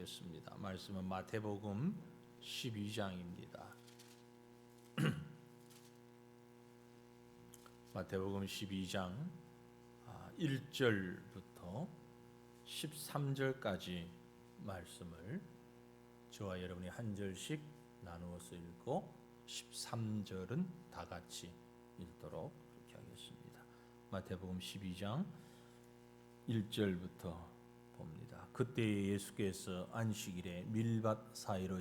하겠습니다. 말씀은 마태복음 12장입니다. 마태복음 12장 1절부터 13절까지 말씀을 저와 여러분이 한 절씩 나누어서 읽고 13절은 다 같이 읽도록 그렇게 하겠습니다. 마태복음 12장 1절부터 봅니다. 그때 예수께서 안식일에 밀밭 사이로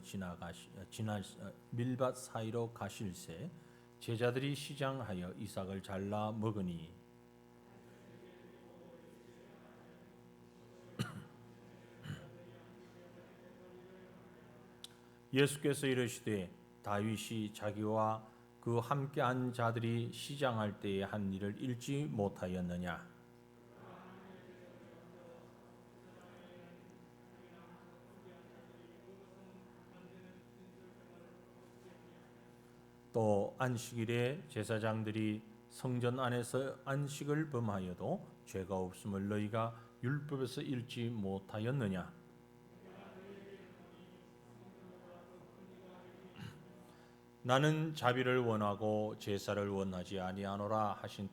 가실새 제자들이 시장하여 이삭을 잘라 먹으니 예수께서 이르시되 다윗이 자기와 그 함께한 자들이 시장할 때에 한 일을 읽지 못하였느냐? 또 안식일에 제사장들이 성전 안에서 안식을 범하여도 죄가 없음을 너희가 율법에서 읽지 못하였느냐? 나는 자비를 원하고 제사를 원하지 아니하노라 하신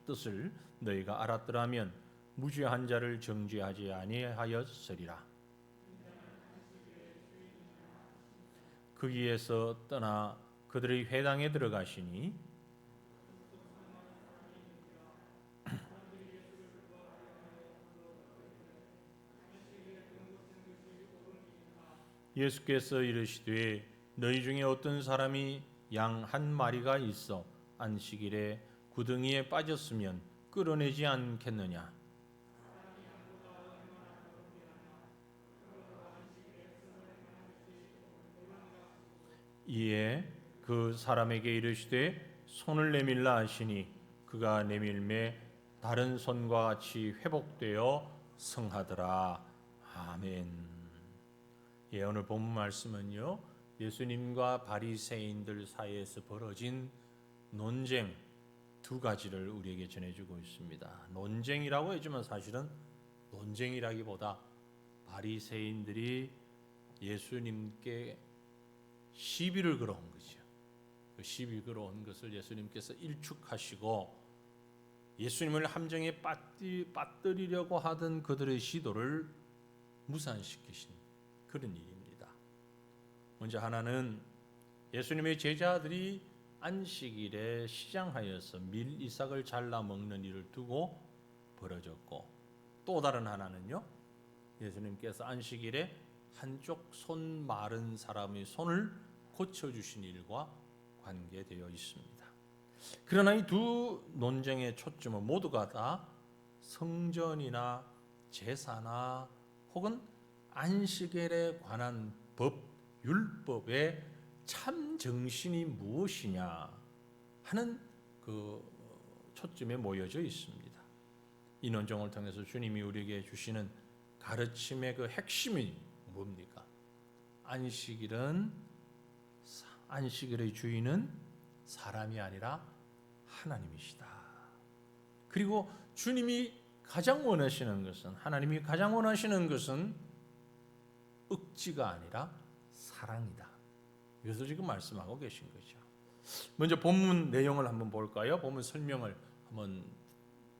뜻을 너희가 알았더라면 무죄한 자를 정죄하지 아니하였으리라. 거기에서 떠나 그들의 회당에 들어가시니 예수께서 이르시되 너희 중에 어떤 사람이 양 한 마리가 있어 안식일에 구덩이에 빠졌으면 끌어내지 않겠느냐? 이에 그 사람에게 이르시되 손을 내밀라 하시니 그가 내밀매 다른 손과 같이 회복되어 성하더라. 아멘. 예, 오늘 본문 말씀은요, 예수님과 바리새인들 사이에서 벌어진 논쟁 두 가지를 우리에게 전해주고 있습니다. 논쟁이라고 하지만 사실은 논쟁이라기보다 바리새인들이 예수님께 시비를 걸어온 거죠. 그 시비 걸어온 것을 예수님께서 일축하시고 예수님을 함정에 빠뜨리려고 하던 그들의 시도를 무산시키신 그런 일입니다. 먼저 하나는 예수님의 제자들이 안식일에 시장하여서 밀 이삭을 잘라 먹는 일을 두고 벌어졌고, 또 다른 하나는요, 예수님께서 안식일에 한쪽 손 마른 사람의 손을 고쳐주신 일과 관계되어 있습니다. 그러나 이 두 논쟁의 초점은 모두가 다 성전이나 제사나 혹은 안식일에 관한 법, 율법의 참 정신이 무엇이냐 하는 그 초점에 모여져 있습니다. 이 논쟁을 통해서 주님이 우리에게 주시는 가르침의 그 핵심이 뭡니까? 안식일의 주인은 사람이 아니라 하나님이시다. 그리고 주님이 가장 원하시는 것은, 하나님이 가장 원하시는 것은 억지가 아니라 사랑이다. 이것을 지금 말씀하고 계신 거죠. 먼저 본문 내용을 한번 볼까요? 본문 설명을 한번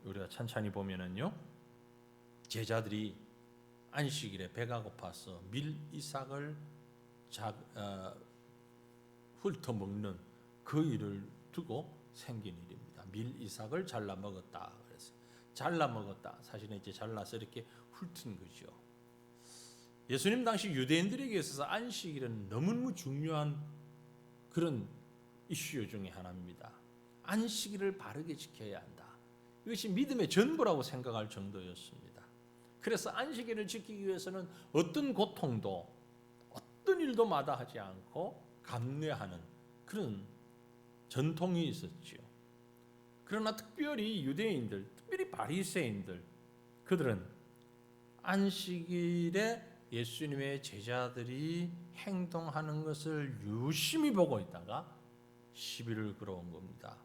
우리가 찬찬히 보면은요, 제자들이 안식일에 배가 고파서 밀 이삭을 훑어먹는 그 일을 두고 생긴 일입니다. 밀 이삭을 잘라 먹었다. 그래서 잘라 먹었다. 사실은 이제 잘라서 이렇게 훑은 거죠. 예수님 당시 유대인들에게 있어서 안식일은 너무너무 중요한 그런 이슈 중에 하나입니다. 안식일을 바르게 지켜야 한다. 이것이 믿음의 전부라고 생각할 정도였습니다. 그래서 안식일을 지키기 위해서는 어떤 고통도 어떤 일도 마다하지 않고 감내하는 그런 전통이 있었지요. 그러나 특별히 유대인들, 특별히 바리새인들, 그들은 안식일에 예수님의 제자들이 행동하는 것을 유심히 보고 있다가 시비를 걸어온 겁니다.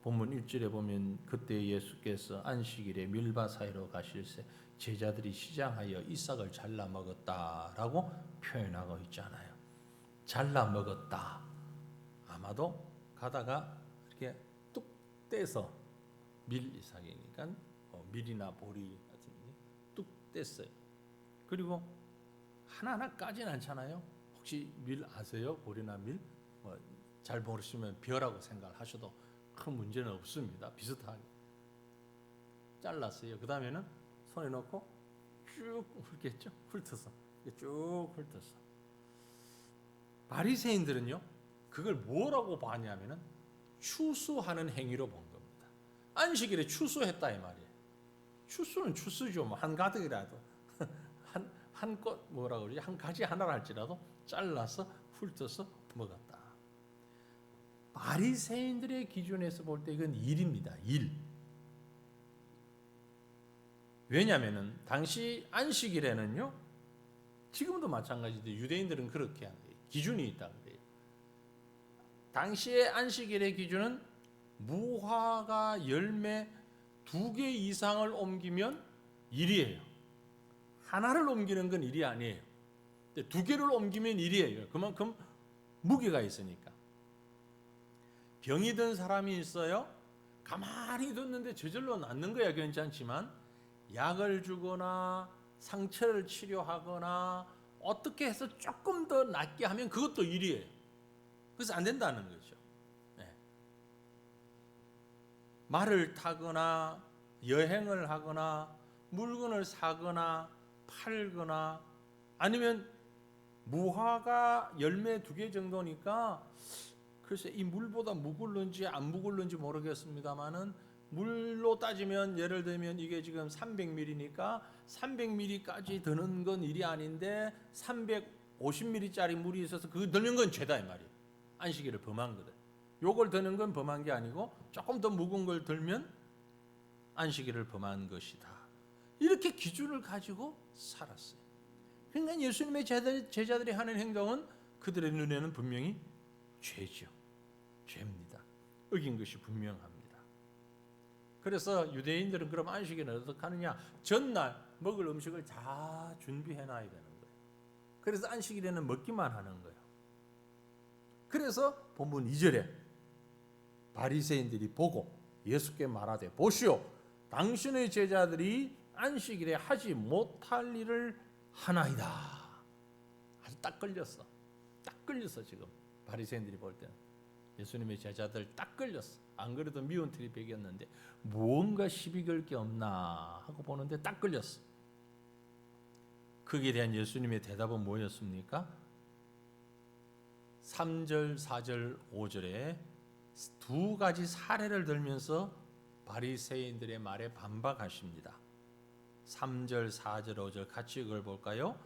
본문 1절에 보면 그때 예수께서 안식일에 밀밭 사이로 가실새 제자들이 시장하여 이삭을 잘라 먹었다라고 표현하고 있잖아요. 잘라 먹었다. 아마도 가다가 이렇게 뚝 떼서 밀 이삭이니까 밀이나 보리 같은 게 뚝 뗐어요. 그리고 하나하나 까진 않잖아요. 혹시 밀 아세요? 보리나 밀? 잘 모르시면 벼라고 생각하셔도 큰 문제는 없습니다. 비슷하게 잘랐어요. 그 다음에는 손에 넣고 쭉 훑겠죠. 훑어서 쭉 훑어서. 바리새인들은요 그걸 뭐라고 봤냐면은 추수하는 행위로 본 겁니다. 안식일에 추수했다 이 말이에요. 추수는 추수죠. 뭐 한 가득이라도 한 꽃 뭐라고 그러지? 한 가지 하나를 할지라도 잘라서 훑어서 먹었다. 바리새인들의 기준에서 볼 때 이건 일입니다. 일. 왜냐하면은 당시 안식일에는요 지금도 마찬가지인데 유대인들은 그렇게 하는 거예요. 기준이 있다 그래요. 당시의 안식일의 기준은 무화과 열매 2개 이상을 옮기면 일이에요. 하나를 옮기는 건 일이 아니에요. 2개를 옮기면 일이에요. 그만큼 무게가 있으니까. 병이 든 사람이 있어요. 가만히 뒀는데 저절로 낫는 거야 괜찮지만 약을 주거나 상처를 치료하거나 어떻게 해서 조금 더 낫게 하면 그것도 일이에요. 그래서 안 된다는 거죠. 네. 말을 타거나 여행을 하거나 물건을 사거나 팔거나 아니면 무화과 열매 2개 정도니까 글쎄 이 물보다 묵을런지 안 묵을런지 모르겠습니다만은 물로 따지면 예를 들면 이게 지금 300ml니까 300ml까지 드는 건 일이 아닌데 350ml짜리 물이 있어서 그거 드는 건 죄다 이 말이에요. 안식일을 범한 거다. 요걸 드는 건 범한 게 아니고 조금 더 묵은 걸 들면 안식일을 범한 것이다. 이렇게 기준을 가지고 살았어요. 그러니까 예수님의 제자들이 하는 행동은 그들의 눈에는 분명히 죄죠. 죄입니다. 어긴 것이 분명합니다. 그래서 유대인들은 그럼 안식일은 어떻게 하느냐? 전날 먹을 음식을 다 준비해 놔야 되는 거예요. 그래서 안식일에는 먹기만 하는 거예요. 그래서 본문 2절에 바리새인들이 보고 예수께 말하되 보시오 당신의 제자들이 안식일에 하지 못할 일을 하나이다. 아주 딱 걸렸어. 딱 걸렸어 지금. 바리새인들이 볼 때는 예수님의 제자들 딱 걸렸어. 안 그래도 미운 틀이 배겼는데 무언가 시비 걸 게 없나 하고 보는데 딱 걸렸어. 거기에 대한 예수님의 대답은 뭐였습니까? 3절, 4절, 5절에 2가지 사례를 들면서 바리새인들의 말에 반박하십니다. 3절, 4절, 5절 같이 읽어볼까요?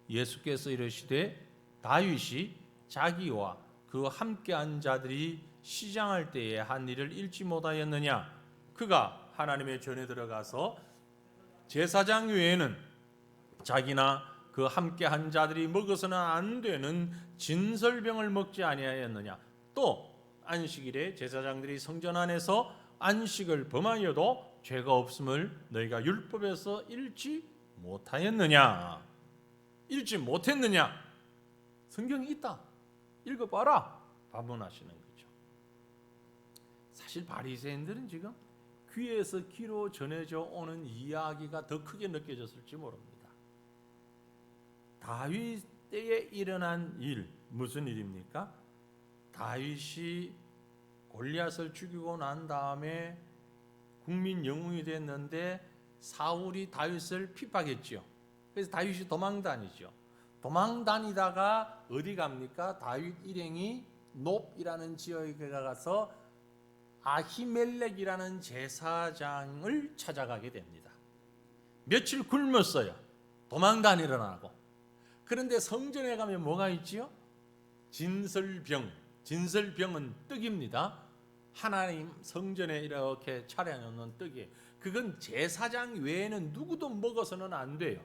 예수께서 이르시되 다윗이 자기와 그 함께한 자들이 시장할 때에 한 일을 읽지 못하였느냐? 그가 하나님의 전에 들어가서 제사장 외에는 자기나 그 함께한 자들이 먹어서는 안 되는 진설병을 먹지 아니하였느냐? 또 안식일에 제사장들이 성전 안에서 안식을 범하여도 죄가 없음을 너희가 율법에서 읽지 못하였느냐? 읽지 못했느냐? 성경이 있다. 읽어봐라. 반문하시는 거죠. 사실 바리새인들은 지금 귀에서 귀로 전해져 오는 이야기가 더 크게 느껴졌을지 모릅니다. 다윗 때에 일어난 일, 무슨 일입니까? 다윗이 골리앗을 죽이고 난 다음에 국민 영웅이 됐는데 사울이 다윗을 핍박했죠. 그래서 다윗이 도망다니죠. 도망다니다가 어디 갑니까? 다윗 일행이 놉이라는 지역에 가서 아히멜렉이라는 제사장을 찾아가게 됩니다. 며칠 굶었어요. 도망다니려고. 그런데 성전에 가면 뭐가 있지요? 진설병. 진설병은 떡입니다. 하나님 성전에 이렇게 차려놓는 떡이에요. 그건 제사장 외에는 누구도 먹어서는 안 돼요.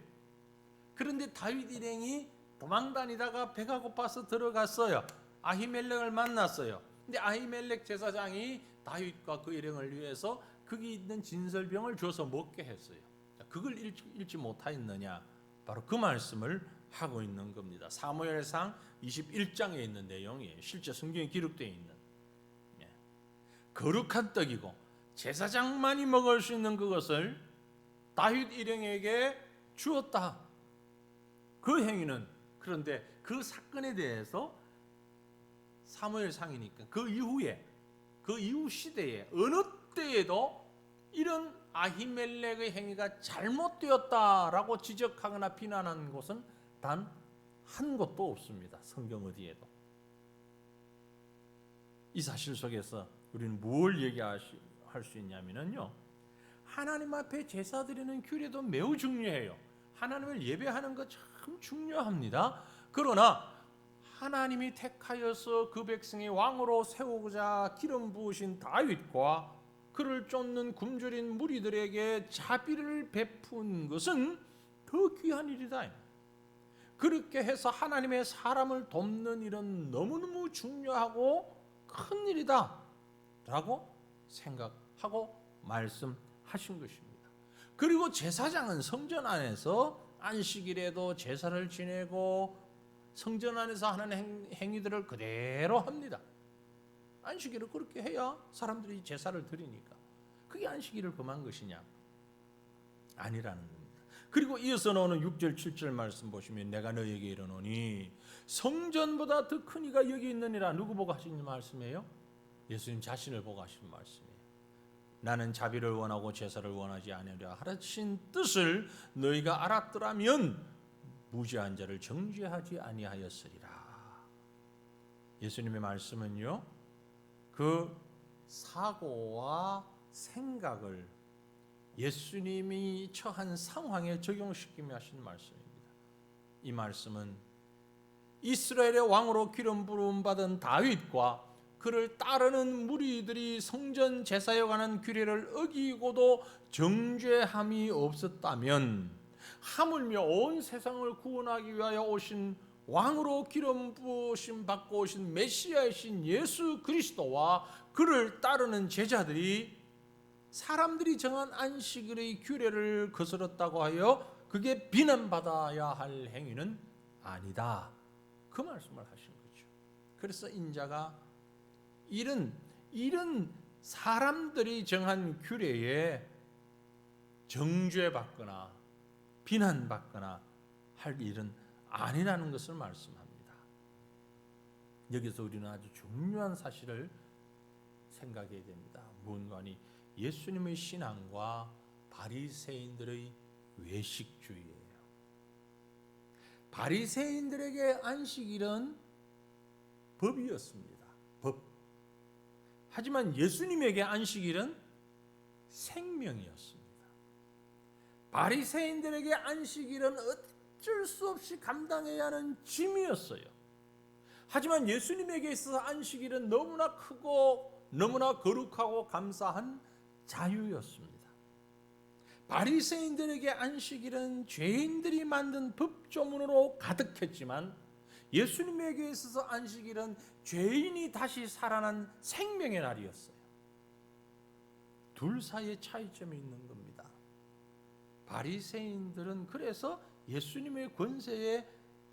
그런데 다윗 일행이 도망다니다가 배가 고파서 들어갔어요. 아히멜렉을 만났어요. 근데 아히멜렉 제사장이 다윗과 그 일행을 위해서 거기 있는 진설병을 줘서 먹게 했어요. 그걸 읽지 못하였느냐? 바로 그 말씀을 하고 있는 겁니다. 사무엘상 21장에 있는 내용이에요. 실제 성경에 기록되어 있는. 거룩한 떡이고 제사장만이 먹을 수 있는 그것을 다윗 일행에게 주었다. 그 행위는, 그런데 그 사건에 대해서 사무엘상이니까 그 이후에, 그 이후 시대에 어느 때에도 이런 아히멜렉의 행위가 잘못되었다라고 지적하거나 비난한 곳은 단 한 곳도 없습니다. 성경 어디에도. 이 사실 속에서 우리는 뭘 얘기할 수 있냐면요, 하나님 앞에 제사 드리는 규례도 매우 중요해요. 하나님을 예배하는 것 참 중요합니다. 그러나 하나님이 택하여서 그 백성의 왕으로 세우고자 기름 부으신 다윗과 그를 쫓는 굶주린 무리들에게 자비를 베푼 것은 더 귀한 일이다. 그렇게 해서 하나님의 사람을 돕는 일은 너무너무 중요하고 큰 일이다 라고 생각하고 말씀하신 것입니다. 그리고 제사장은 성전 안에서 안식일에도 제사를 지내고 성전 안에서 하는 행위들을 그대로 합니다. 안식일을 그렇게 해야 사람들이 제사를 드리니까. 그게 안식일을 금한 것이냐? 아니라는 겁니다. 그리고 이어서 나오는 6절 7절 말씀 보시면 내가 너에게 이르노니 성전보다 더 큰 이가 여기 있느니라. 누구 보고 하신 말씀이에요? 예수님 자신을 보고 하신 말씀이에요. 나는 자비를 원하고 제사를 원하지 아니하리라 하신 뜻을 너희가 알았더라면 무죄한 자를 정죄하지 아니하였으리라. 예수님의 말씀은요, 그 사고와 생각을 예수님이 처한 상황에 적용시키며 하신 말씀입니다. 이 말씀은 이스라엘의 왕으로 기름 부음 받은 다윗과 그를 따르는 무리들이 성전 제사에 관한 규례를 어기고도 정죄함이 없었다면 하물며 온 세상을 구원하기 위하여 오신 왕으로 기름 부으심 받고 오신 메시아이신 예수 그리스도와 그를 따르는 제자들이 사람들이 정한 안식일의 규례를 거스렀다고 하여 그게 비난받아야 할 행위는 아니다. 그 말씀을 하신 거죠. 그래서 인자가 이런 사람들이 정한 규례에 정죄받거나 비난받거나 할 일은 아니라는 것을 말씀합니다. 여기서 우리는 아주 중요한 사실을 생각해야 됩니다. 무언가니 예수님의 신앙과 바리새인들의 외식주의예요. 바리새인들에게 안식일은 법이었습니다. 법. 하지만 예수님에게 안식일은 생명이었습니다. 바리새인들에게 안식일은 어쩔 수 없이 감당해야 하는 짐이었어요. 하지만 예수님에게 있어서 안식일은 너무나 크고 너무나 거룩하고 감사한 자유였습니다. 바리새인들에게 안식일은 죄인들이 만든 법조문으로 가득했지만 예수님에게 있어서 안식일은 죄인이 다시 살아난 생명의 날이었어요. 둘 사이에 차이점이 있는 겁니다. 바리새인들은 그래서 예수님의 권세에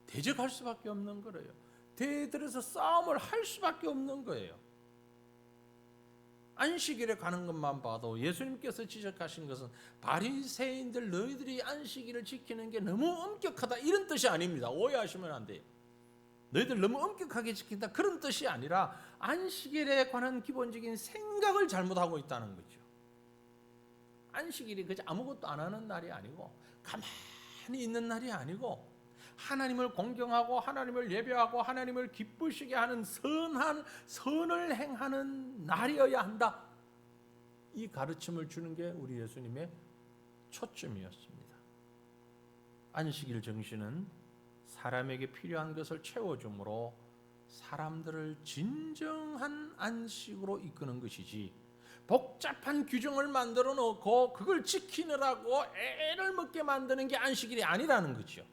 대적할 수밖에 없는 거예요. 대들어서 싸움을 할 수밖에 없는 거예요. 안식일에 가는 것만 봐도 예수님께서 지적하신 것은 바리새인들 너희들이 안식일을 지키는 게 너무 엄격하다 이런 뜻이 아닙니다. 오해하시면 안 돼요. 너희들 너무 엄격하게 지킨다 그런 뜻이 아니라 안식일에 관한 기본적인 생각을 잘못하고 있다는 거죠. 안식일이 그저 아무것도 안 하는 날이 아니고 가만히 있는 날이 아니고 하나님을 공경하고 하나님을 예배하고 하나님을 기쁘시게 하는 선을 행하는 날이어야 한다. 이 가르침을 주는 게 우리 예수님의 초점이었습니다. 안식일 정신은 사람에게 필요한 것을 채워주므로 사람들을 진정한 안식으로 이끄는 것이지 복잡한 규정을 만들어 놓고 그걸 지키느라고 애를 먹게 만드는 게 안식일이 아니라는 거죠.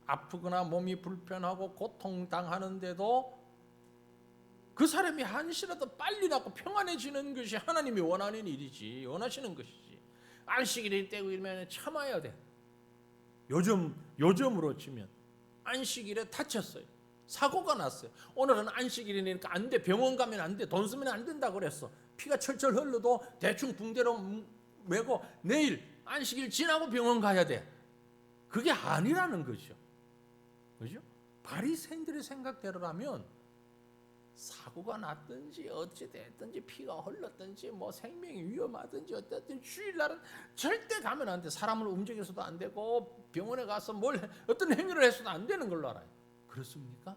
아프거나 몸이 불편하고 고통당하는데도 그 사람이 한시라도 빨리 낫고 평안해지는 것이 하나님이 원하는 일이지, 원하시는 것이지. 안식일이 때고 이러면 참아야 돼. 요즘으로 치면 안식일에 다쳤어요. 사고가 났어요. 오늘은 안식일이니까 안 돼. 병원 가면 안 돼. 돈 쓰면 안 된다 그랬어. 피가 철철 흘러도 대충 붕대로 메고 내일 안식일 지나고 병원 가야 돼. 그게 아니라는 거죠. 그죠? 바리새인들의 생각대로라면 사고가 났든지 어찌 됐든지 피가 흘렀든지 뭐 생명이 위험하든지 어쨌든 주일날은 절대 가면 안 돼. 사람을 움직여서도 안 되고 병원에 가서 어떤 행위를 해서도 안 되는 걸로 알아요. 그렇습니까?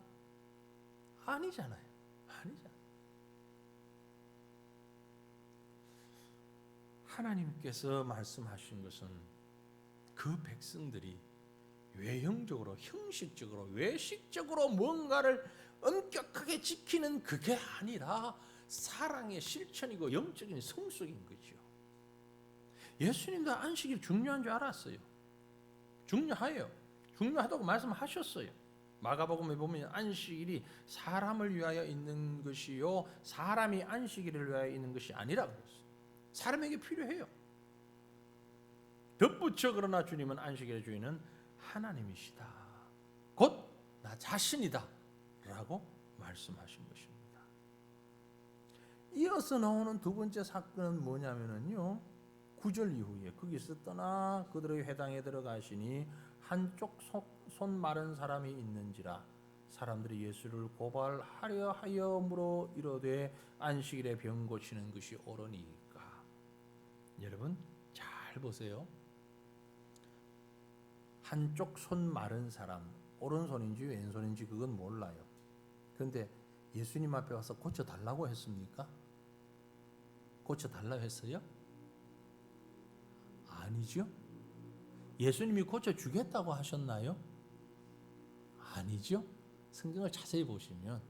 아니잖아요. 아니잖아요. 하나님께서 말씀하신 것은 그 백성들이 외형적으로, 형식적으로, 외식적으로 뭔가를 엄격하게 지키는 그게 아니라 사랑의 실천이고 영적인 성숙인 거죠. 예수님도 안식일 중요한 줄 알았어요. 중요해요. 중요하다고 말씀하셨어요. 마가복음에 보면 안식일이 사람을 위하여 있는 것이요 사람이 안식일을 위하여 있는 것이 아니라 그랬어요. 사람에게 필요해요. 덧붙여 그러나 주님은 안식일의 주인은 하나님이시다. 곧 나 자신이다. 라고 말씀하신 것입니다. 이어서 나오는 두 번째 사건은 뭐냐면요. 9절 이후에 거기서 떠나 그들의 회당에 들어가시니 한쪽 손 마른 사람이 있는지라 사람들이 예수를 고발하려 하여 물어 이르되 안식일에 병 고치는 것이 옳으니까. 여러분 잘 보세요. 한쪽 손 마른 사람, 오른손인지 왼손인지 그건 몰라요. 그런데 예수님 앞에 와서 고쳐달라고 했습니까? 고쳐달라고 했어요? 아니죠. 예수님이 고쳐주겠다고 하셨나요? 아니죠. 성경을 자세히 보시면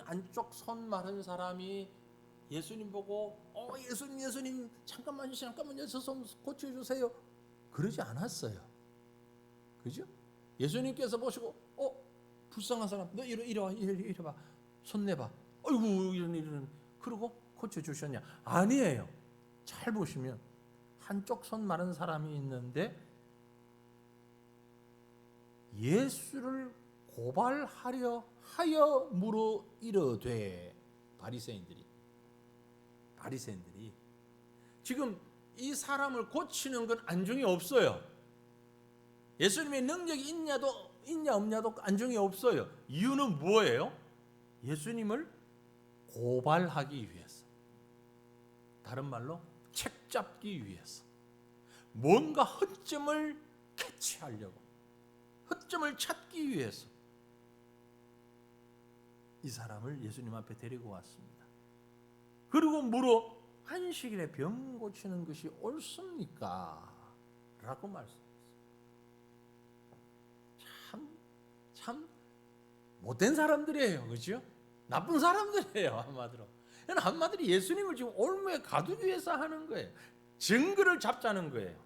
안쪽 손 마른 사람이 예수님 보고 예수님 잠깐만요 저 손 고쳐주세요 그러지 않았어요. 그죠? 예수님께서 보시고 불쌍한 사람 너 이리 와 손 내봐 어이구 이런 그러고 고쳐주셨냐? 아니에요. 잘 보시면 한쪽 손 마른 사람이 있는데 예수를 고발하려 하여 물어 이르되 바리새인들이 지금 이 사람을 고치는 건 안중이 없어요. 예수님의 능력이 있냐 없냐도 안중이 없어요. 이유는 뭐예요? 예수님을 고발하기 위해서, 다른 말로 책잡기 위해서, 뭔가 허점을 캐치하려고, 허점을 찾기 위해서 이 사람을 예수님 앞에 데리고 왔습니다. 그리고 물어 안식일에 병 고치는 것이 옳습니까? 라고 말씀했어요. 참 못된 사람들이에요. 그죠? 나쁜 사람들이에요. 한마디로 예수님을 지금 올무에 가두기 위해서 하는 거예요. 증거를 잡자는 거예요.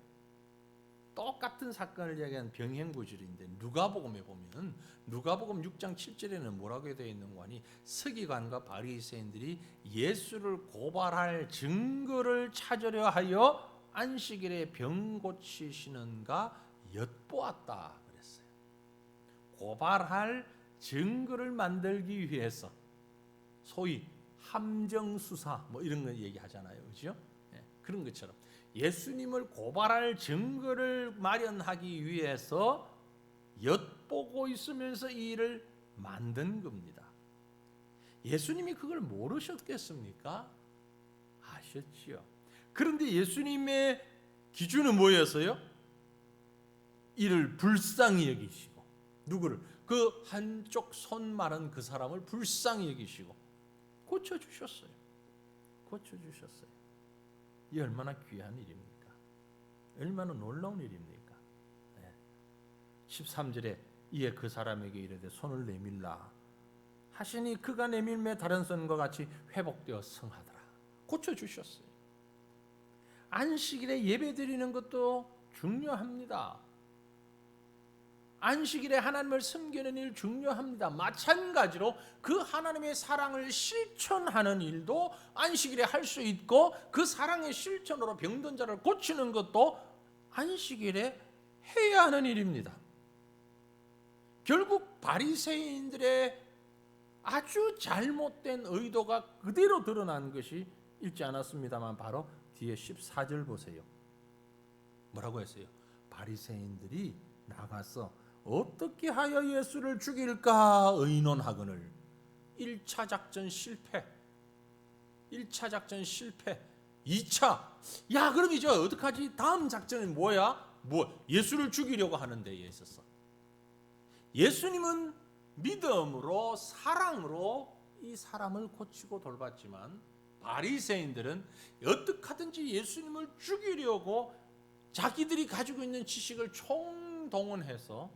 똑같은 사건을 이야기한 병행구절인데 누가복음에 보면 누가복음 6장 7절에는 뭐라고 되어 있는 거니 서기관과 바리새인들이 예수를 고발할 증거를 찾으려 하여 안식일에 병 고치시는가 엿보았다 그랬어요. 고발할 증거를 만들기 위해서 소위 함정수사 뭐 이런 거 얘기하잖아요. 그렇죠? 그런 것처럼 예수님을 고발할 증거를 마련하기 위해서 엿보고 있으면서 이 일을 만든 겁니다. 예수님이 그걸 모르셨겠습니까? 아셨지요. 그런데 예수님의 기준은 뭐였어요? 이를 불쌍히 여기시고 누구를? 그 한쪽 손 마른 그 사람을 불쌍히 여기시고 고쳐주셨어요. 이 얼마나 귀한 일입니까? 얼마나 놀라운 일입니까? 13절에 이에 그 사람에게 이르되 손을 내밀라 하시니 그가 내밀매 다른 손과 같이 회복되어 성하더라. 고쳐주셨어요. 안식일에 예배 드리는 것도 중요합니다. 안식일에 하나님을 섬기는 일 중요합니다. 마찬가지로 그 하나님의 사랑을 실천하는 일도 안식일에 할 수 있고, 그 사랑의 실천으로 병든 자를 고치는 것도 안식일에 해야 하는 일입니다. 결국 바리새인들의 아주 잘못된 의도가 그대로 드러난 것이 읽지 않았습니다만 바로 뒤에 14절 보세요. 뭐라고 했어요? 바리새인들이 나가서 어떻게 하여 예수를 죽일까 의논하거늘. 1차 작전 실패, 1차 작전 실패. 2차, 야 그럼 이제 어떡하지? 다음 작전은 뭐야? 예수를 죽이려고 하는 데에 있었어. 예수님은 믿음으로 사랑으로 이 사람을 고치고 돌봤지만 바리새인들은 어떻게 하든지 예수님을 죽이려고 자기들이 가지고 있는 지식을 총동원해서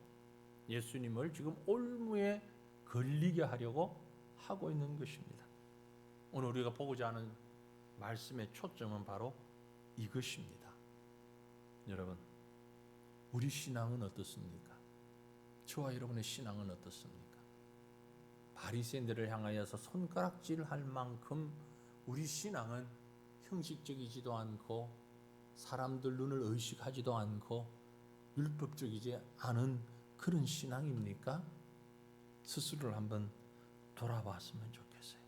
예수님을 지금 올무에 걸리게 하려고 하고 있는 것입니다. 오늘 우리가 보고자 하는 말씀의 초점은 바로 이것입니다. 여러분, 우리 신앙은 어떻습니까? 저와 여러분의 신앙은 어떻습니까? 바리새인들을 향하여서 손가락질할 만큼 우리 신앙은 형식적이지도 않고 사람들 눈을 의식하지도 않고 율법적이지 않은 그런 신앙입니까? 스스로를 한번 돌아봤으면 좋겠어요.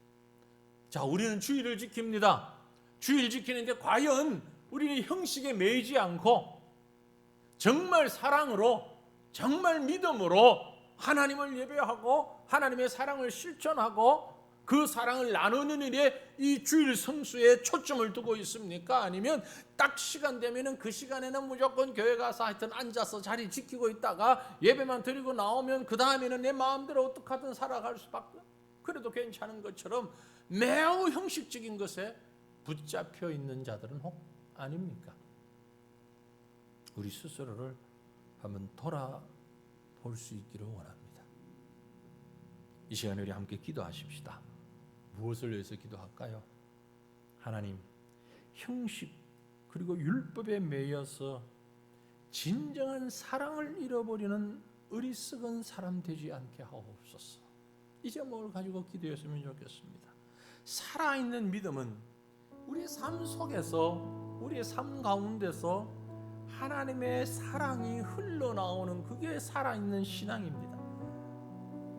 자, 우리는 주일을 지킵니다. 주일 지키는데 과연 우리는 형식에 매이지 않고 정말 사랑으로, 정말 믿음으로 하나님을 예배하고 하나님의 사랑을 실천하고 그 사랑을 나누는 일에 이 주일 성수에 초점을 두고 있습니까? 아니면 딱 시간 되면은 그 시간에는 무조건 교회 가서 하여튼 앉아서 자리 지키고 있다가 예배만 드리고 나오면 그 다음에는 내 마음대로 어떻게 하든 살아갈 수밖에, 그래도 괜찮은 것처럼 매우 형식적인 것에 붙잡혀 있는 자들은 혹 아닙니까? 우리 스스로를 한번 돌아볼 수 있기를 원합니다. 이 시간에 우리 함께 기도하십시다. 무엇을 위해서 기도할까요? 하나님, 형식 그리고 율법에 매여서 진정한 사랑을 잃어버리는 어리석은 사람 되지 않게 하옵소서. 이 제목을 가지고 기도했으면 좋겠습니다. 살아있는 믿음은 우리의 삶 속에서, 우리의 삶 가운데서 하나님의 사랑이 흘러나오는 그게 살아있는 신앙입니다.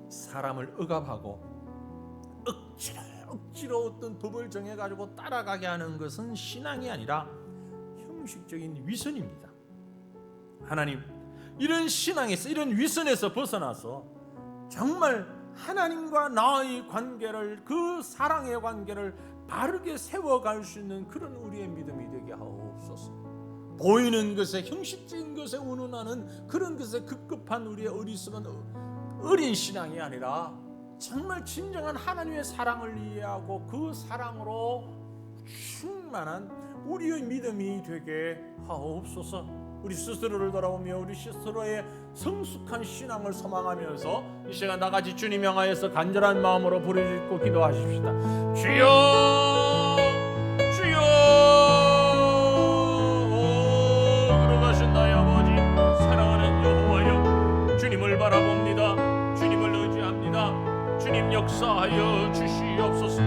사람을 억압하고 억지로 어떤 법을 정해가지고 따라가게 하는 것은 신앙이 아니라 형식적인 위선입니다. 하나님, 이런 신앙에서, 이런 위선에서 벗어나서 정말 하나님과 나의 관계를, 그 사랑의 관계를 바르게 세워갈 수 있는 그런 우리의 믿음이 되게 하옵소서. 보이는 것에, 형식적인 것에 운운하는 그런 것에 급급한 우리의 어리석은 어린 신앙이 아니라 정말 진정한 하나님의 사랑을 이해하고 그 사랑으로 충만한 우리의 믿음이 되게 하옵소서. 우리 스스로를 돌아보며 우리 스스로의 성숙한 신앙을 소망하면서 이 시간 나같이 주님 향하여서 간절한 마음으로 부르짖고 기도하십시다. 주여, 주여, 걸어가신 나의 아버지, 사랑하는 여호와여, 주님을 바라봅니다. 주님을 의지합니다. 주님 역사하여 주시옵소서.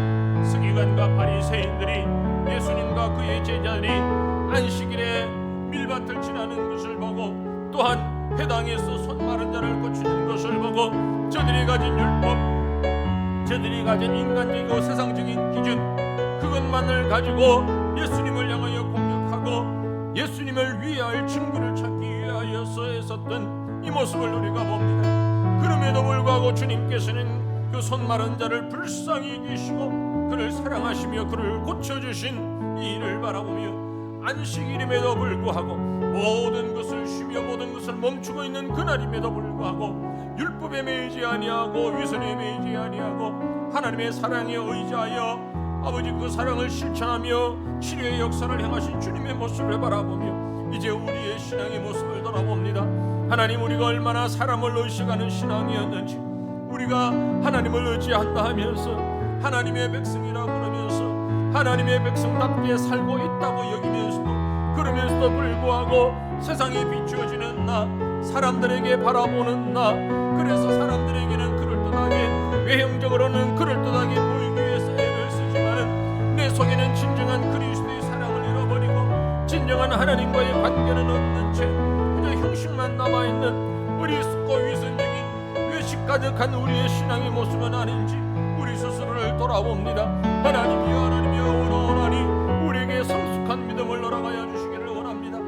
서기관과 바리새인들이 예수님과 그의 제자들이 안식일에 밀밭을 지나는 것을 보고, 또한 회당에서 손 마른 자를 고치는 것을 보고, 저들이 가진 율법, 저들이 가진 인간적이고 세상적인 기준, 그것만을 가지고 예수님을 향하여 공격하고 예수님을 위할 증거를 찾기 위하여서 애썼던 이 모습을 우리가 봅니다. 그럼에도 불구하고 주님께서는 그 손 마른 자를 불쌍히 여기시고 그를 사랑하시며 그를 고쳐주신 이 일을 바라보며 안식일임에도 불구하고 모든 것을 쉬며 모든 것을 멈추고 있는 그날임에도 불구하고 율법에 매이지 아니하고 위선에 매이지 아니하고 하나님의 사랑에 의지하여 아버지 그 사랑을 실천하며 치료의 역사를 행하신 주님의 모습을 바라보며 이제 우리의 신앙의 모습을 돌아봅니다. 하나님, 우리가 얼마나 사람을 의식하는 신앙이었는지, 우리가 하나님을 의지한다 하면서 하나님의 백성이라고 그러면서 하나님의 백성답게 살고 있다고 여기면서도, 그러면서도 불구하고 세상에 비추어지는 나, 사람들에게 바라보는 나, 그래서 사람들에게는 그럴듯하게, 외형적으로는 그럴듯하게 보이기 위해서 애를 쓰지만은 내 속에는 진정한 그리스도의 사랑을 잃어버리고 진정한 하나님과의 관계는 없는 채 그저 형식만 남아있는 어리석고 위선적인 외식 가득한 우리의 신앙의 모습은 아닌지 우리 스스로를 돌아봅니다. 하나님이여 원하오니 우리에게 성숙한 믿음을 허락하여 주시기를 원합니다.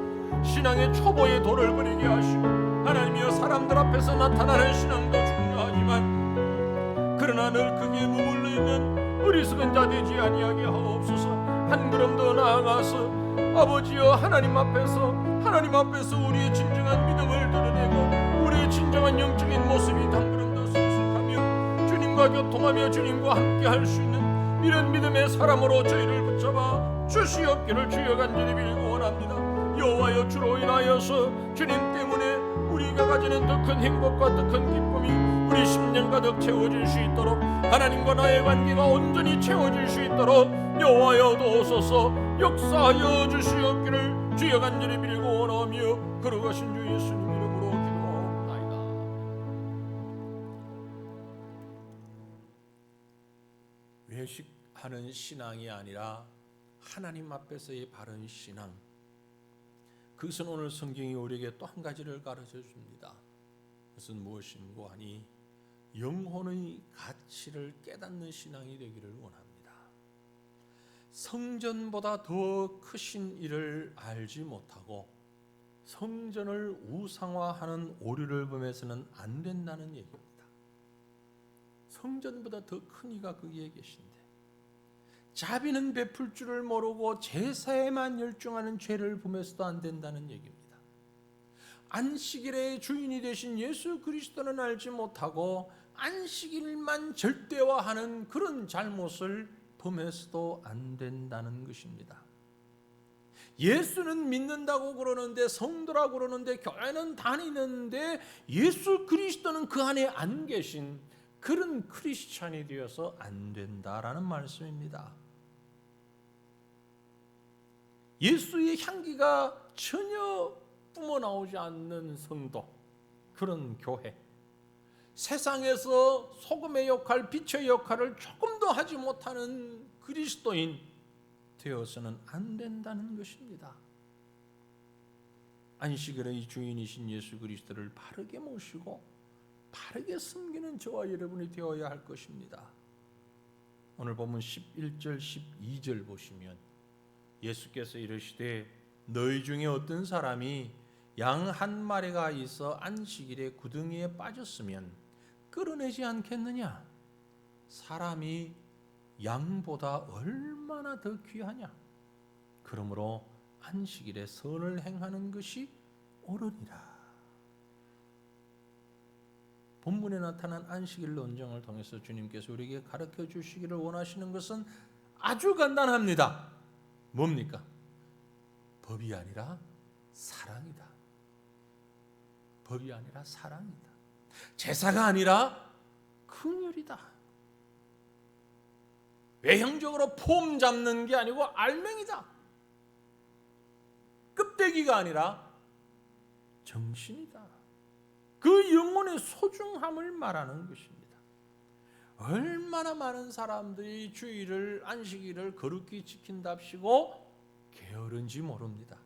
신앙의 초보의 돌을 버리게 하시고, 하나님이여 사람들 앞에서 나타나는 신앙도 중요하지만 그러나 늘 그게 머물러 있는 어리석은 자 되지 아니하게 하옵소서. 한 걸음 더 나아가서 아버지여 하나님 앞에서 우리의 진정한 믿음을 드러내고 우리의 진정한 영적인 모습이 한 걸음 더 성숙하며 주님과 교통하며 주님과 함께 할 수 있는 이런 믿음의 사람으로 저희를 붙잡아 주시옵기를 주여 간절히 빌고 원합니다. 여호와여, 주로 인하여서 주님 때문에 우리가 가지는 더 큰 행복과 더 큰 기쁨이 우리 심령 가득 채워질 수 있도록, 하나님과 나의 관계가 온전히 채워질 수 있도록 여호와여 도우소서. 역사하여 주시옵기를 주여 간절히 빌고 원하며 걸어가신 주 예수님 이름으로 기도하옵나이다. 외식하는 신앙이 아니라 하나님 앞에서의 바른 신앙, 그것은 오늘 성경이 우리에게 또 한 가지를 가르쳐 줍니다. 그것은 무엇인고 하니 영혼의 가치를 깨닫는 신앙이 되기를 원합니다. 성전보다 더 크신 이를 알지 못하고 성전을 우상화하는 오류를 범해서는 안 된다는 얘기입니다. 성전보다 더 큰 이가 거기에 계신데 자비는 베풀 줄을 모르고 제사에만 열중하는 죄를 범해서도 안 된다는 얘기입니다. 안식일의 주인이 되신 예수 그리스도는 알지 못하고 안식일만 절대화하는 그런 잘못을 범해서도 안 된다는 것입니다. 예수는 믿는다고 그러는데, 성도라고 그러는데, 교회는 다니는데 예수 그리스도는 그 안에 안 계신 그런 크리스찬이 되어서 안 된다라는 말씀입니다. 예수의 향기가 전혀 뿜어나오지 않는 성도, 그런 교회, 세상에서 소금의 역할, 빛의 역할을 조금 더 하지 못하는 그리스도인 되어서는 안 된다는 것입니다. 안식일의 주인이신 예수 그리스도를 바르게 모시고 바르게 섬기는 저와 여러분이 되어야 할 것입니다. 오늘 보면 11절 12절 보시면 예수께서 이르시되 너희 중에 어떤 사람이 양 한 마리가 있어 안식일에 구덩이에 빠졌으면 끌어내지 않겠느냐? 사람이 양보다 얼마나 더 귀하냐? 그러므로 안식일에 선을 행하는 것이 옳으니라. 본문에 나타난 안식일 논정을 통해서 주님께서 우리에게 가르쳐 주시기를 원하시는 것은 아주 간단합니다. 뭡니까? 법이 아니라 사랑이다. 법이 아니라 사랑이다. 제사가 아니라 긍휼이다. 외형적으로 폼 잡는 게 아니고 알맹이다. 껍데기가 아니라 정신이다. 그 영혼의 소중함을 말하는 것입니다. 얼마나 많은 사람들이 주일을, 안식일을 거룩히 지킨답시고 게으른지 모릅니다.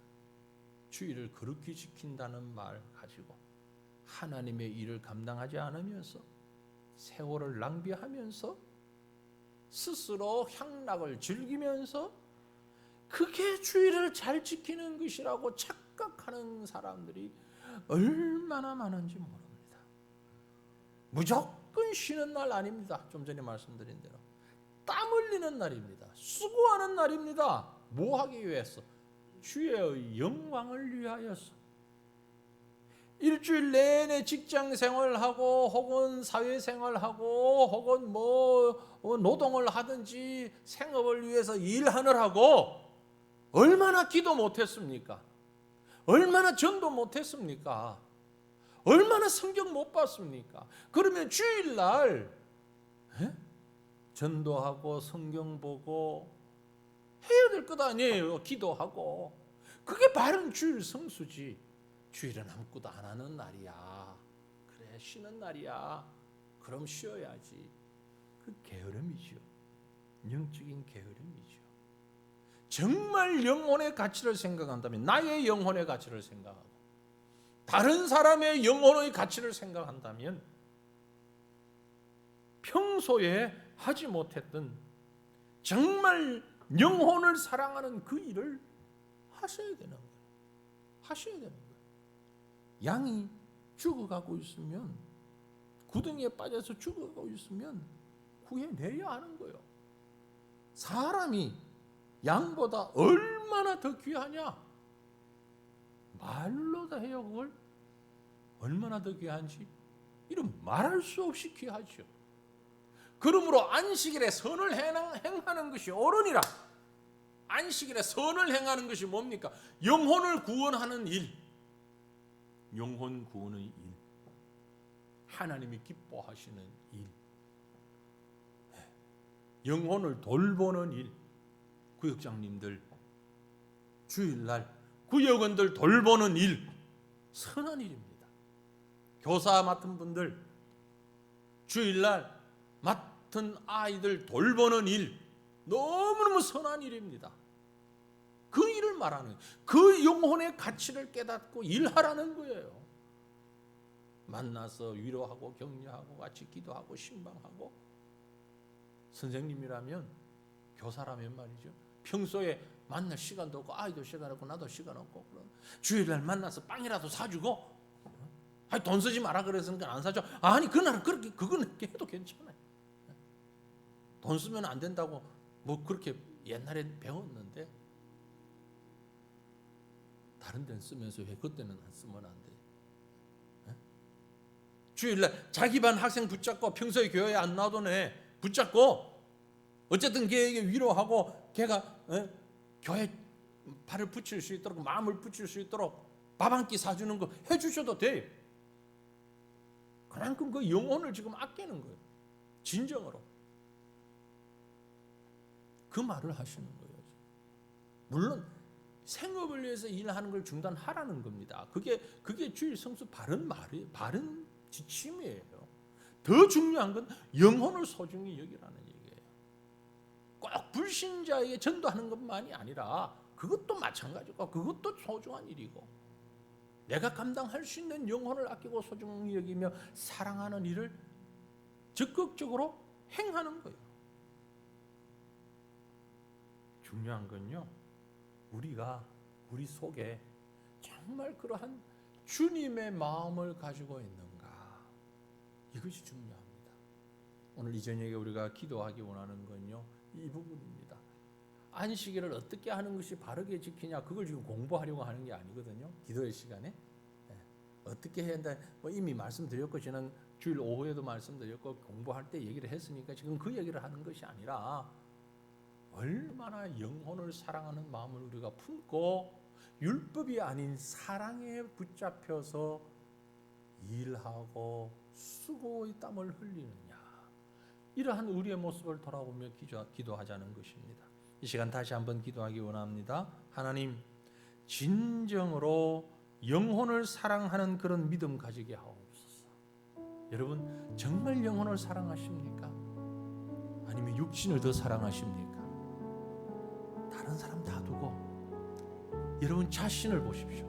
주일을 거룩히 지킨다는 말 가지고 하나님의 일을 감당하지 않으면서 세월을 낭비하면서 스스로 향락을 즐기면서 그게 주일을 잘 지키는 것이라고 착각하는 사람들이 얼마나 많은지 모릅니다. 무조건 쉬는 날 아닙니다. 좀 전에 말씀드린 대로 땀 흘리는 날입니다. 수고하는 날입니다. 뭐 하기 위해서? 주의 영광을 위하여서. 일주일 내내 직장 생활하고 혹은 사회 생활하고 혹은 노동을 하든지 생업을 위해서 일하느라고 얼마나 기도 못했습니까? 얼마나 전도 못했습니까? 얼마나 성경 못 봤습니까? 그러면 주일날 전도하고 성경 보고 해야 될 것 아니에요. 기도하고. 그게 바른 주일 성수지. 주일은 아무것도 안 하는 날이야. 그래, 쉬는 날이야. 그럼 쉬어야지. 그 게으름이죠. 영적인 게으름이죠. 정말 영혼의 가치를 생각한다면, 나의 영혼의 가치를 생각하고 다른 사람의 영혼의 가치를 생각한다면 평소에 하지 못했던 정말 영혼을 사랑하는 그 일을 하셔야 되는 거예요. 하셔야 되는 거예요. 양이 죽어가고 있으면, 구덩이에 빠져서 죽어가고 있으면 구해내야 하는 거예요. 사람이 양보다 얼마나 더 귀하냐? 말로 다 해요. 그걸 얼마나 더 귀한지 이런 말할 수 없이 귀하죠. 그러므로 안식일에 선을 행하는 것이 옳으니라. 안식일에 선을 행하는 것이 뭡니까? 영혼을 구원하는 일, 영혼 구원의 일, 하나님이 기뻐하시는 일, 영혼을 돌보는 일. 구역장님들 주일날 구역원들 돌보는 일, 선한 일입니다. 교사 맡은 분들 주일날 맡은 아이들 돌보는 일, 너무너무 선한 일입니다. 그 일을 말하는, 그 영혼의 가치를 깨닫고 일하라는 거예요. 만나서 위로하고 격려하고 같이 기도하고 신방하고. 선생님이라면, 교사라면 말이죠, 평소에 만날 시간도 없고 아이도 시간 없고 나도 시간 없고, 주일날 만나서 빵이라도 사주고, 아니 돈 쓰지 마라 그랬으니까 안 사줘. 아니 그날은 그렇게 그거는 해도 괜찮아요. 돈 쓰면 안 된다고 뭐 그렇게 옛날에 배웠는데, 다른 데는 쓰면서 왜 그때는 안 쓰면 안 돼? 주일날 자기 반 학생 붙잡고, 평소에 교회에 안 나오던 애 붙잡고 어쨌든 걔에게 위로하고, 걔가 교회 발을 붙일 수 있도록, 마음을 붙일 수 있도록 밥 한 끼 사주는 거 해주셔도 돼요. 그만큼 그 영혼을 지금 아끼는 거예요. 진정으로. 그 말을 하시는 거예요. 물론 생업을 위해서 일하는 걸 중단하라는 겁니다. 그게 주일 성수 바른 말이, 바른 지침이에요. 더 중요한 건 영혼을 소중히 여기라는 얘기예요. 꼭 불신자에게 전도하는 것만이 아니라 그것도 마찬가지고, 그것도 소중한 일이고, 내가 감당할 수 있는 영혼을 아끼고 소중히 여기며 사랑하는 일을 적극적으로 행하는 거예요. 중요한 건요, 우리가 우리 속에 정말 그러한 주님의 마음을 가지고 있는가, 이것이 중요합니다. 오늘 이 저녁에 우리가 기도하기 원하는 건요, 이 부분입니다. 안식일을 어떻게 하는 것이 바르게 지키냐, 그걸 지금 공부하려고 하는 게 아니거든요. 기도의 시간에 어떻게 해야 한다, 뭐 이미 말씀드렸고, 저는 주일 오후에도 말씀드렸고, 공부할 때 얘기를 했으니까 지금 그 얘기를 하는 것이 아니라, 얼마나 영혼을 사랑하는 마음을 우리가 품고 율법이 아닌 사랑에 붙잡혀서 일하고 수고의 땀을 흘리느냐, 이러한 우리의 모습을 돌아보며 기도하자는 것입니다. 이 시간 다시 한번 기도하기 원합니다. 하나님, 진정으로 영혼을 사랑하는 그런 믿음 가지게 하옵소서. 여러분, 정말 영혼을 사랑하십니까? 아니면 육신을 더 사랑하십니까? 다른 사람 다 두고 여러분 자신을 보십시오.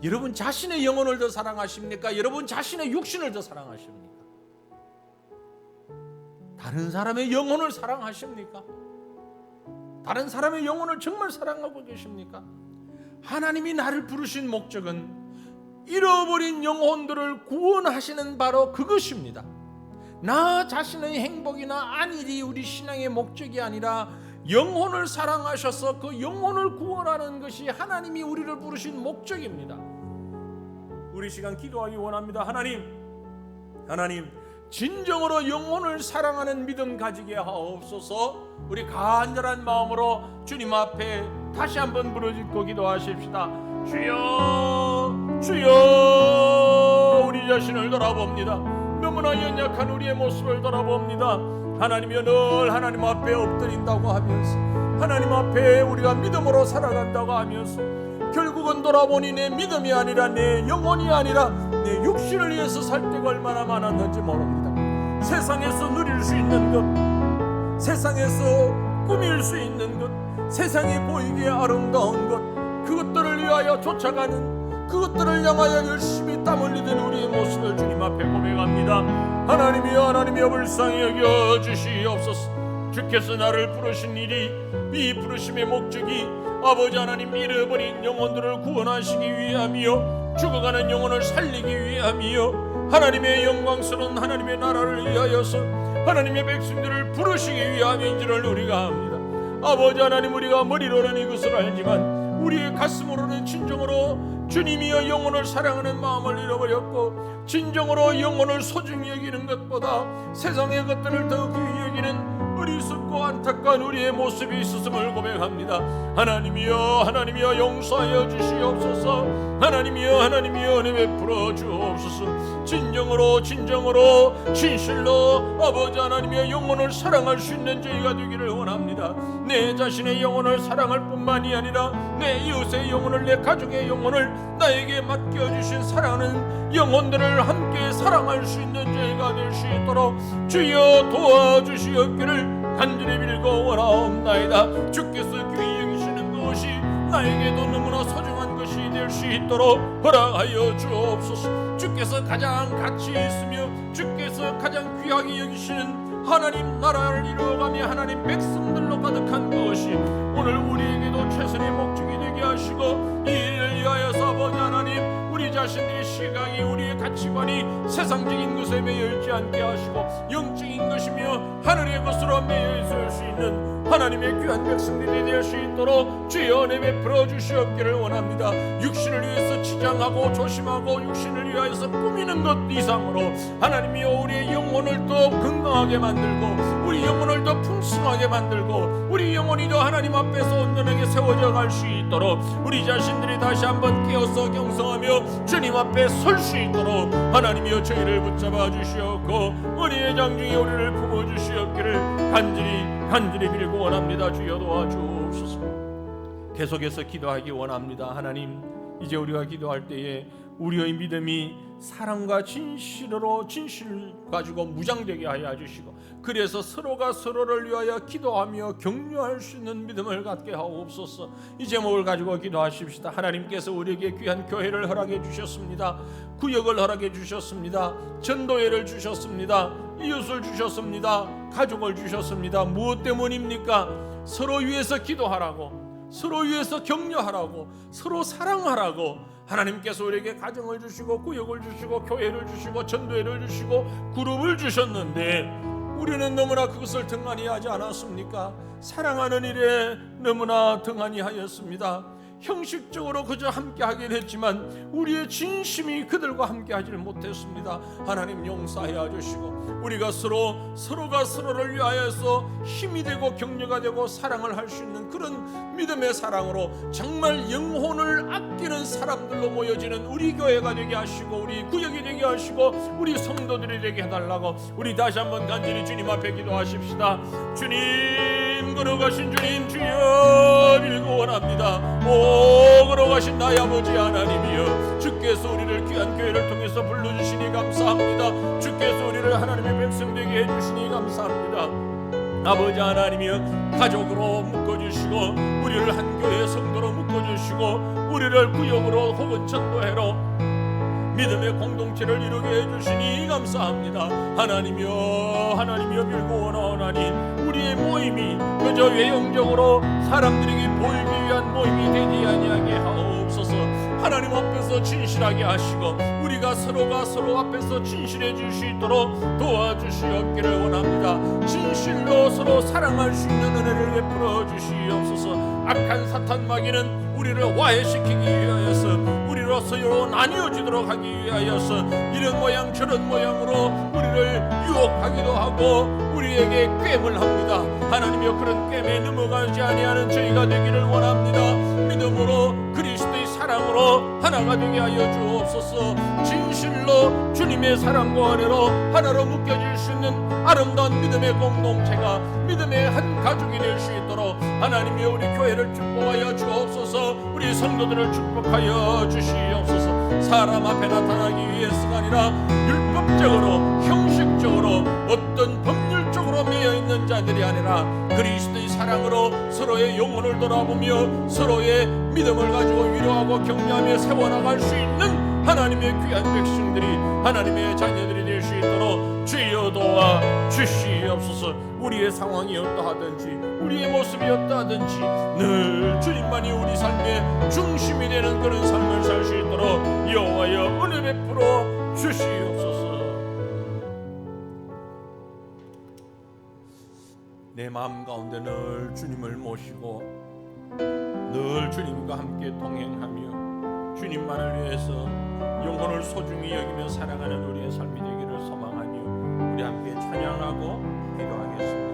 여러분 자신의 영혼을 더 사랑하십니까? 여러분 자신의 육신을 더 사랑하십니까? 다른 사람의 영혼을 사랑하십니까? 다른 사람의 영혼을 정말 사랑하고 계십니까? 하나님이 나를 부르신 목적은 잃어버린 영혼들을 구원하시는 바로 그것입니다. 나 자신의 행복이나 안일이 우리 신앙의 목적이 아니라 영혼을 사랑하셔서 그 영혼을 구원하는 것이 하나님이 우리를 부르신 목적입니다. 우리 시간 기도하기 원합니다. 하나님, 진정으로 영혼을 사랑하는 믿음 가지게 하옵소서. 우리 간절한 마음으로 주님 앞에 다시 한번 부르짖고 기도하십시다. 주여, 주여, 우리 자신을 돌아봅니다. 너무나 연약한 우리의 모습을 돌아봅니다. 하나님이여, 늘 하나님 앞에 엎드린다고 하면서, 하나님 앞에 우리가 믿음으로 살아간다고 하면서, 결국은 돌아보니 내 믿음이 아니라 내 영혼이 아니라 내 육신을 위해서 살 때가 얼마나 많았는지 모릅니다. 세상에서 누릴 수 있는 것, 세상에서 꾸밀 수 있는 것, 세상에 보이기에 아름다운 것, 그것들을 위하여 쫓아가는, 그것들을 향하여 열심히 땀 흘리던 우리의 모습을 주님 앞에 고백합니다. 하나님이여, 하나님이여, 불쌍히 여겨 주시옵소서. 주께서 나를 부르신 일이, 이 부르심의 목적이 아버지 하나님 잃어버린 영혼들을 구원하시기 위함이요, 죽어가는 영혼을 살리기 위함이요, 하나님의 영광스러운 하나님의 나라를 위하여서 하나님의 백성들을 부르시기 위함인지를 우리가 압니다. 아버지 하나님, 우리가 머리로는 이것을 알지만 우리의 가슴으로는 진정으로 주님이여 영혼을 사랑하는 마음을 잃어버렸고, 진정으로 영혼을 소중히 여기는 것보다 세상의 것들을 더 귀히 여기는 어리석고 안타까운 우리의 모습이 있었음을 고백합니다. 하나님이여, 하나님이여, 용서하여 주시옵소서. 하나님이여, 하나님이여, 은혜 베풀어 주옵소서. 진정으로 진실로 아버지 하나님이여 영혼을 사랑할 수 있는 저희가 되기를 원합니다. 내 자신의 영혼을 사랑할 뿐만이 아니라 내 이웃의 영혼을, 내 가족의 영혼을, 나에게 맡겨주신 사랑하는 영혼들을 함께 사랑할 수 있는 저희가 될 수 있도록 주여 도와주시옵기를 간절히 빌고 원하옵나이다. 주께서 귀히 여기시는 것이 나에게도 너무나 소중한 것이 될 수 있도록 허락하여 주옵소서. 주께서 가장 가치 있으며 주께서 가장 귀하게 여기시는 하나님 나라를 이루어가며 하나님 백성들로 가득한 것이 오늘 우리에게도 최선의 목적이 되게 하시고, 이 일을 위하여서 아버지 하나님, 우리 자신들의 시각이, 우리의 가치관이 세상적인 것에 매여 있지 않게 하시고 영적인 것이며 하늘의 것으로 매여 있을 수 있는 하나님의 귀한 백성들이 될 수 있도록 주여 은혜 베풀어 주시옵기를 원합니다. 육신을 위해서 치장하고 조심하고 육신을 위하여서 꾸미는 것 이상으로 하나님이여 우리의 영혼을 더 건강하게 만들고, 우리 영혼을 더 풍성하게 만들고, 우리 영혼이 더 하나님 앞에서 온전하게 세워져 갈 수 있도록 우리 자신들이 다시 한번 깨어서 경성하며 주님 앞에 설 수 있도록 하나님이여 저희를 붙잡아 주시옵고 은혜의 장중에 우리를 품어 주시옵기를 간절히 빌고 원합니다. 주여 도와주옵소서. 계속해서 기도하기 원합니다. 하나님, 이제 우리가 기도할 때에 우리의 믿음이 사랑과 진실로 진실 가지고 무장되게 하여 주시고, 그래서 서로가 서로를 위하여 기도하며 격려할 수 있는 믿음을 갖게 하옵소서. 이 제목을 가지고 기도하십시다. 하나님께서 우리에게 귀한 교회를 허락해 주셨습니다. 구역을 허락해 주셨습니다. 전도회를 주셨습니다. 이웃을 주셨습니다. 가족을 주셨습니다. 무엇 때문입니까? 서로 위해서 기도하라고, 서로 위해서 격려하라고, 서로 사랑하라고 하나님께서 우리에게 가정을 주시고 구역을 주시고 교회를 주시고 전도회를 주시고 그룹을 주셨는데 우리는 너무나 그것을 등한히 하지 않았습니까? 사랑하는 일에 너무나 등한히 하였습니다. 형식적으로 그저 함께 하긴 했지만 우리의 진심이 그들과 함께 하지를 못했습니다. 하나님 용서하여 주시고 우리가 서로가 서로를 위하여서 힘이 되고 격려가 되고 사랑을 할 수 있는 그런 믿음의 사랑으로 정말 영혼을 아끼는 사람들로 모여지는 우리 교회가 되게 하시고 우리 구역이 되게 하시고 우리 성도들이 되게 해달라고 우리 다시 한번 간절히 주님 앞에 기도하십시다. 주님, 걸어가신 주님 주여 빌고 원합니다. 오 걸어가신 나의 아버지 하나님이여, 주께서 우리를 귀한 교회를 통해서 불러주시니 감사합니다. 주께서 우리를 하나님의 백성 되게 해주시니 감사합니다. 아버지 하나님이여, 가족으로 묶어주시고 우리를 한 교회 성도로 묶어주시고 우리를 구역으로 혹은 전도회로 믿음의 공동체를 이루게 해주시니 감사합니다. 하나님이여 빌고 원하오나니 우리의 모임이 그저 외형적으로 사람들에게 보이기 위한 모임이 되지 아니하게 하옵소서. 하나님 앞에서 진실하게 하시고 우리가 서로가 서로 앞에서 진실해질 수 있도록 도와주시옵기를 원합니다. 진실로 서로 사랑할 수 있는 은혜를 베풀어 주시옵소서. 악한 사탄 마귀는 우리를 와해시키기 위하여서 우리로 서로 나뉘어지도록 하기 위하여서 이런 모양 저런 모양으로 우리를 유혹하기도 하고 우리에게 꿰을 합니다. 하나님이여, 그런 꿰에 넘어가지 아니하는 저희가 되기를 원합니다. 믿음으로 그리스도의 사랑으로 하나가 되게 하여 주옵소서. 진실로 주님의 사랑과 은혜로 하나로 묶여질 수 있는 아름다운 믿음의 공동체가, 믿음의 한 가족이 될 수 있도록 하나님이 우리 교회를 축복하여 주옵소서. 우리 성도들을 축복하여 주시옵소서. 사람 앞에 나타나기 위해서가 아니라 율법적으로, 형식적으로, 어떤 법률적으로 매여있는 자들이 아니라 그리스도의 사랑으로 서로의 영혼을 돌아보며 서로의 믿음을 가지고 위로하고 격려하며 세워나갈 수 있는 하나님의 귀한 백성들이, 하나님의 자녀들이 될 수 있도록 주여 도와 주시옵소서. 우리의 상황이 어떠하든지, 우리의 모습이 어떠하든지 늘 주님만이 우리 삶의 중심이 되는 그런 삶을 살 수 있도록 여호와여 은혜 베풀어 주시옵소서. 내 마음 가운데 늘 주님을 모시고 늘 주님과 함께 동행하며 주님만을 위해서 영혼을 소중히 여기며 살아가는 우리의 삶이 되기를 소망하며 우리 함께 찬양하고 기도하겠습니다.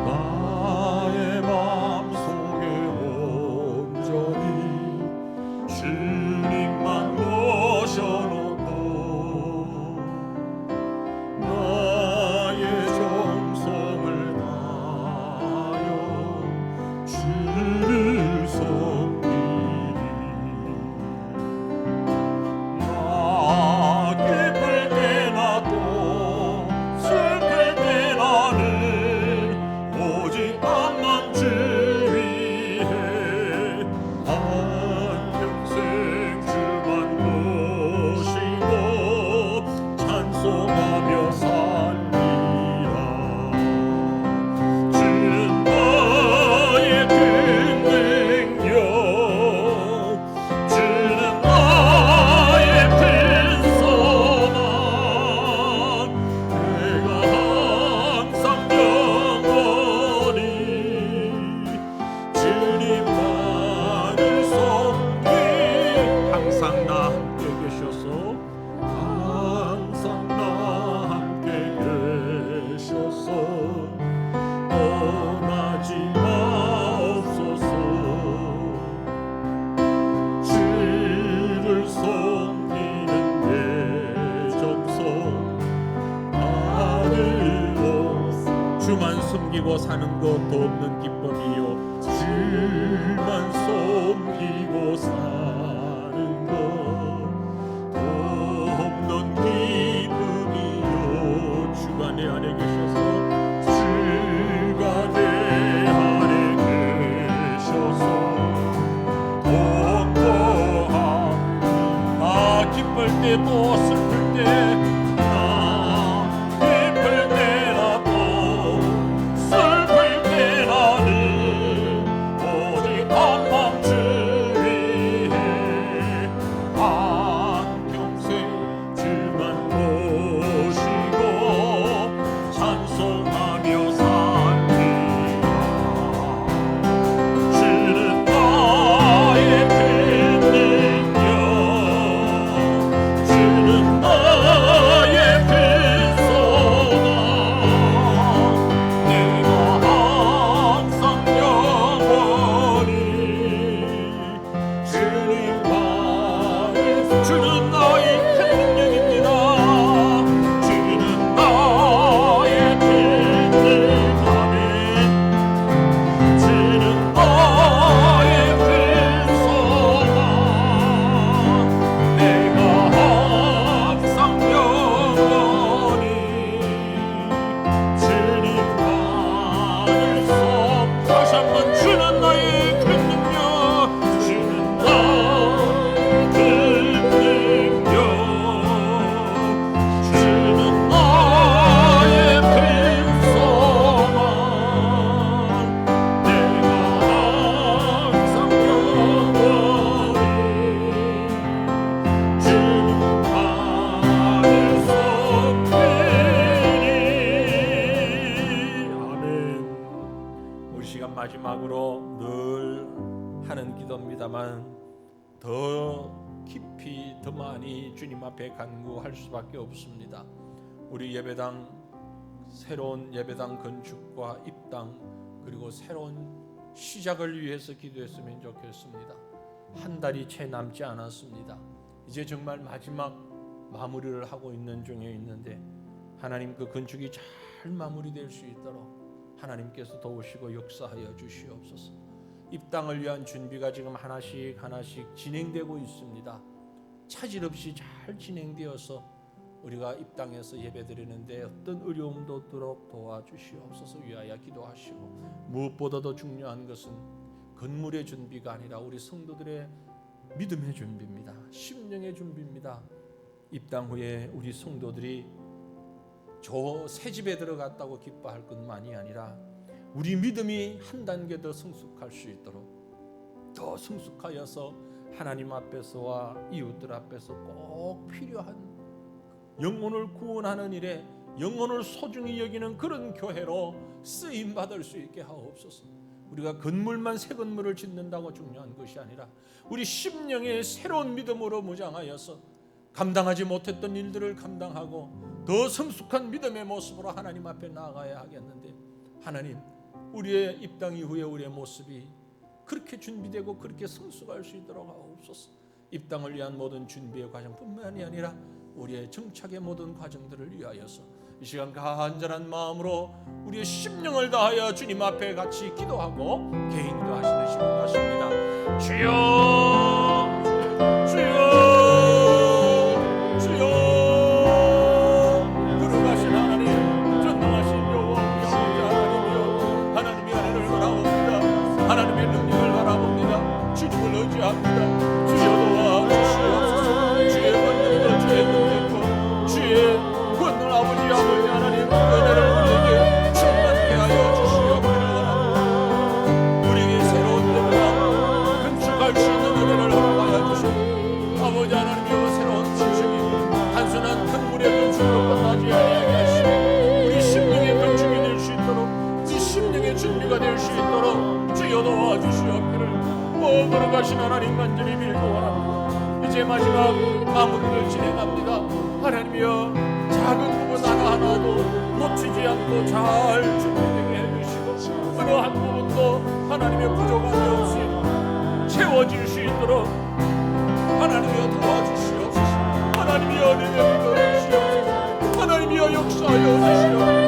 나의 마음속에 온전히 주님만 모셔놓고 나의 정성을 다하여 주를 섬기리. 나 기쁠 때나 또 슬플 때 나는 오직 앞만 주 위해 한평생 주만 모시고 찬송하며 살리라. 주는 나의 큰 능력, 주는 나의 큰 소망, 내가 항상 영원히 주님만을 섬기. 항상 나 함께 계셔서, 항상 나 함께 계셔서 떠나지 마옵소서. 주를 섬기는 내 정성 다하옵소서. 주만 숨기고 사는 것도 없는 기쁨이요 주만 섬기고 사는 것도 없는 기쁨이요. 주가 내 안에 계셔서 주가 내 안에 계셔서 동거함. 나 기쁠 때도 슬플 때 나 기쁠 때나 또 슬플 때 나는 오직 한맘 주 위해 한평생 주만 모시고 찬송하며 살리라. 주는 나의 큰 능력, 주는 나의 큰 소망, 내가 항상 영원히 주님만을. 주는 나의 큰 능력입니다. 주는 나의 큰 능력. 아멘. 주는 나의 큰 소망, 내가 항상 영원히 주님만을 섬. 다시 한번 주는 나의 큰 능력, 주는 나의 큰 능력, 주는 나의 큰 소망, 내가 항상 영원히 주님만을 섬기리. 아멘. 우리 시간 마지막으로 늘 하는 기도입니다만 더 깊이 더 많이 주님 앞에 간구할 수밖에 없습니다. 우리 예배당 새로운 예배당 건축과 입당 그리고 새로운 시작을 위해서 기도했으면 좋겠습니다. 한 달이 채 남지 않았습니다. 이제 정말 마지막 마무리를 하고 있는 중에 있는데 하나님 그 건축이 잘 마무리될 수 있도록 하나님께서 도우시고 역사하여 주시옵소서. 입당을 위한 준비가 지금 하나씩 진행되고 있습니다. 차질 없이 잘 진행되어서 우리가 입당해서 예배드리는데 어떤 어려움도 없도록 도와주시옵소서 위하여 기도하시고, 무엇보다도 중요한 것은 건물의 준비가 아니라 우리 성도들의 믿음의 준비입니다. 심령의 준비입니다. 입당 후에 우리 성도들이 저 새 집에 들어갔다고 기뻐할 것만이 아니라 우리 믿음이 한 단계 더 성숙할 수 있도록 더 성숙하여서 하나님 앞에서와 이웃들 앞에서 꼭 필요한 영혼을 구원하는 일에 영혼을 소중히 여기는 그런 교회로 쓰임 받을 수 있게 하옵소서. 우리가 건물만 새 건물을 짓는다고 중요한 것이 아니라 우리 심령의 새로운 믿음으로 무장하여서 감당하지 못했던 일들을 감당하고 더 성숙한 믿음의 모습으로 하나님 앞에 나아가야 하겠는데, 하나님 우리의 입당 이후에 우리의 모습이 그렇게 준비되고 그렇게 성숙할 수 있도록 하옵소서. 입당을 위한 모든 준비의 과정뿐만이 아니라 우리의 정착의 모든 과정들을 위하여서 이 시간 간절한 마음으로 우리의 심령을 다하여 주님 앞에 같이 기도하고 개인 기도하시는 시간 같습니다. 주여 주여 거룩하신 하나님, 전능하신 여호와 하나님이여, 하나님의 은혜를 바라봅니다. 하나님의 능력을 바라봅니다. 주님을 의지합니다. 주여 도와주시옵소서. 주의 권능도 주의 능력도 주의 권능 아버지 하나님 은혜를 우리에게 충만케 하여 주시옵기를 원합니다. 우리에게 새로운 예배당 건축할 수 있는 은혜를 허락하여 주시옵소서. 아버지 하나님이여, 새로운 건축이 단순한 건물의 건축으로 끝나지 아니하게 하시고 우리 심령의 건축이 될 수 있도록, 우리 심령의 준비가 될 수 있도록 주여 도와주시옵기를 거룩하신 하나님 간절히 빌고 원합니다. 이제 마지막 마무리를 진행합니다. 하나님이여, 작은 부분 하나하나도 놓치지 않고 잘 준비되게 해주시고 어느 한 부분도 하나님의 부족함이 없이 채워질 수 있도록 하나님이여 도와주시옵소서. 하나님이여 은혜를 주시옵소서. 하나님이여 역사하여 주시옵소서.